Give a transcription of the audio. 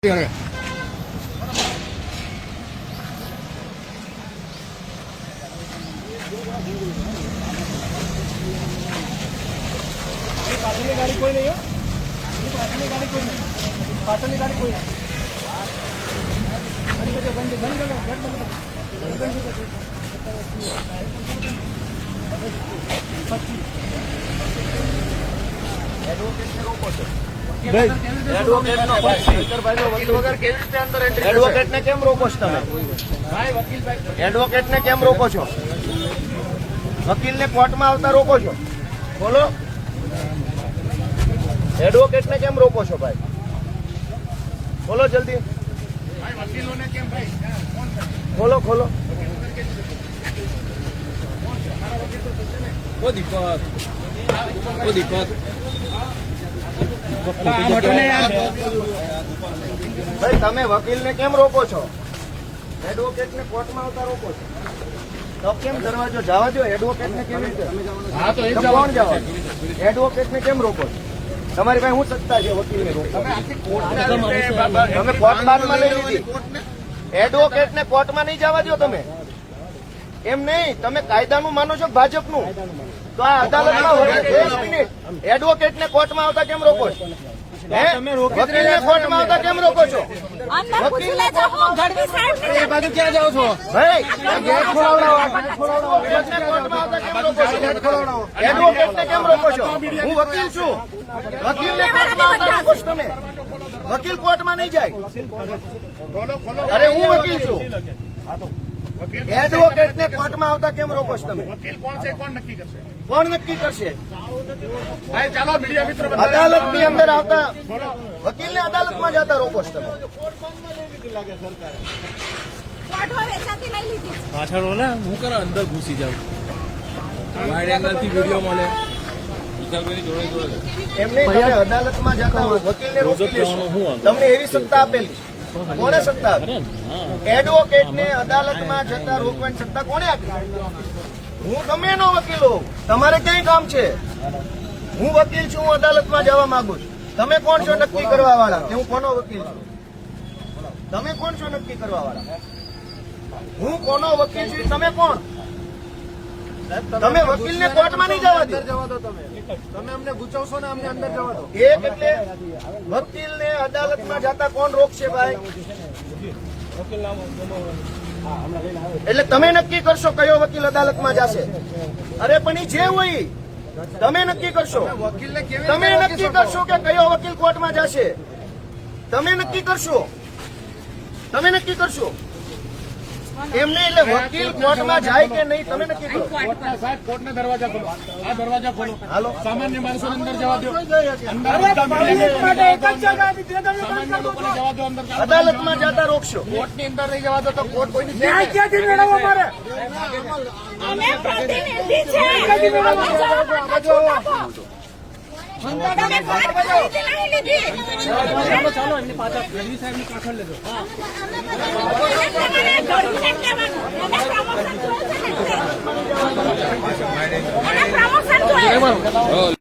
પાટણની ગાડી કોઈ નહીં, પાટણની ગાડી કોઈ નહીં, પાટણની ગાડી કોઈ નહીં. એડવોકેટને કેમ રોકો છો તમે? એડવોકેટને કેમ રોકો છો? વકીલને કોર્ટમાં આવતા રોકો છો? બોલો, એડવોકેટને કેમ રોકો છો ભાઈ? બોલો જલ્દી, ખોલો ખોલો. ભાઈ તમે વકીલને કેમ રોકો છો? એડવોકેટને કોર્ટમાં આવતા રોકો છો તો કેમ દરવાજો જવા દો? એડવોકેટને કેમ રીતે કોણ જવા? એડવોકેટને કેમ રોકો છો? તમારી પાસે શું સત્તા છે વકીલને રોકો? તમે કોર્ટ બારમાં લઈ લીધી, એડવોકેટને કોર્ટમાં નહીં જવા દો તમે. એમ નહીં, તમે કાયદાનું માનો છો ભાજપનું, તો આ અદાલતમાં એડવોકેટને કોર્ટમાં આવતા કેમ રોકો છો? વકીલને કોર્ટમાં આવતા કેમ રોકો છો? એ બાજુ ક્યાં જાઓ છો ભાઈ? ગેટ ખોલાવડાવો. એડવોકેટને કેમ રોકો છો? હું વકીલ છું, વકીલને કોર્ટમાં આવતા રોકો છો તમે? વકીલ કોર્ટમાં નહીં જાય. અરે હું વકીલ છું, એડવોકેટને કોર્ટમાં આવતા કેમ રોકો છો તમે? વકીલ કોણ છે, કોણ નક્કી કરશે? કોણ નક્કી કરશે? ભાઈ ચાલો મીડિયા મિત્રો, અદાલતની અંદર આવતા વકીલને અદાલતમાં જતા રોકો છો તમે? પાછળ ને હું કરે અંદર ઘૂસી જાઉં, વાઇડ એંગલ થી વિડીયો મળે. એમને તમે અદાલતમાં જતા હોય, વકીલને રોકી લેશો. તમને એવી સત્તા આપેલી, કોને સત્તા આપી? એડવોકેટને અદાલતમાં જતા રોકવાની સત્તા કોને આપી? હું ગમે એનો વકીલ હોઉં, તમારે ક્યાંય કામ છે? હું વકીલ છું, હું અદાલતમાં જવા માંગુ છું. તમે કોણ છો નક્કી કરવા વાળા કે હું કોનો વકીલ છું? તમે કોણ છો નક્કી કરવા વાળા? હું કોનો વકીલ છું? તમે કોણ? તમે વકીલને કોર્ટમાં નહીં જવા દો. તમે અમને ગુચાવશો ને અમને અંદર જવા દો. એક એટલે વકીલને અદાલતમાં જતા કોણ રોકશે ભાઈ? એટલે તમે નક્કી કરશો કયો વકીલ અદાલતમાં જશે? અરે પણ એ જે હોય તમે નક્કી કરશો. તમે નક્કી કરશો કે કયો વકીલ કોર્ટમાં જશે? તમે નક્કી કરશો. તમે નક્કી કરશો. એમને એટલે વકીલ કોર્ટમાં જાય કે નહીં તમે નક્કી કરો. સાહેબ કોર્ટના દરવાજા ખોલો, આ દરવાજા ખોલો. હાલો, સામાન્ય માણસો અંદર જવા દો. અદાલતમાં જતા રોકશો. કોર્ટની અંદર નહીં જવા દો તો કોર્ટ કોઈ ચાલો એમની પાછળ ગઢવી સાહેબ ની પાછળ લેજો. પ્રમોશન